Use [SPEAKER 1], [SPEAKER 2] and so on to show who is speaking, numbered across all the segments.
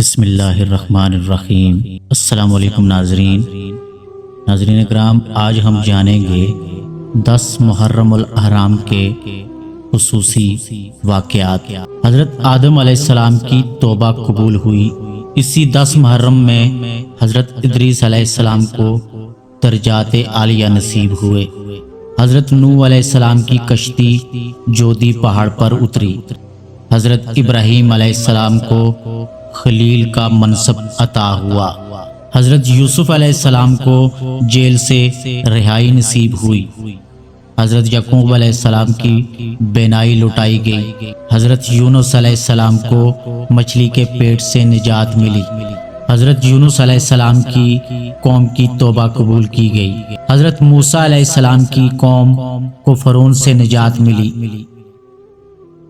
[SPEAKER 1] بسم اللہ الرحمن الرحیم۔ السلام علیکم ناظرین اکرام، آج ہم جانیں گے 10 محرم الاحرام کے خصوصی واقعات۔ حضرت آدم علیہ السلام کی توبہ قبول ہوئی۔ اسی 10 محرم میں حضرت ادریس علیہ السلام کو درجات عالیہ نصیب ہوئے۔ حضرت نوح علیہ السلام کی کشتی جودی پہاڑ پر اتری۔ حضرت ابراہیم علیہ السلام کو خلیل کا منصب عطا ہوا۔ حضرت یوسف علیہ السلام کو جیل سے رہائی نصیب ہوئی۔ حضرت یعقوب علیہ السلام کی بینائی لٹائی گئی۔ حضرت یونس علیہ السلام کو مچھلی کے پیٹ سے نجات ملی۔ حضرت یونس علیہ السلام کی قوم کی توبہ قبول کی گئی۔ حضرت موسیٰ علیہ السلام کی قوم کو فرعون سے نجات ملی۔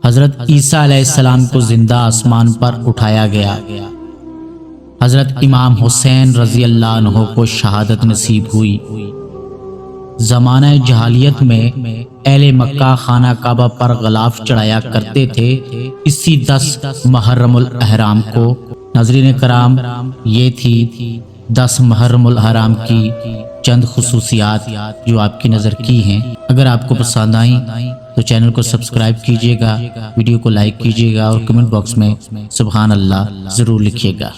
[SPEAKER 1] حضرت عیسیٰ علیہ السلام کو زندہ آسمان پر اٹھایا گیا۔ حضرت امام حسین رضی اللہ عنہ کو شہادت نصیب ہوئی۔ زمانہ جاہلیت میں اہل مکہ خانہ کعبہ پر غلاف چڑھایا کرتے تھے، اسی 10 محرم الاحرام کو۔ ناظرین کرام، یہ تھی 10 محرم الاحرام کی چند خصوصیات جو آپ کی نظر کی ہیں۔ اگر آپ کو پسند آئیں تو چینل کو سبسکرائب کیجئے گا، ویڈیو کو لائک کیجئے گا اور کمنٹ باکس میں سبحان اللہ ضرور لکھیے گا۔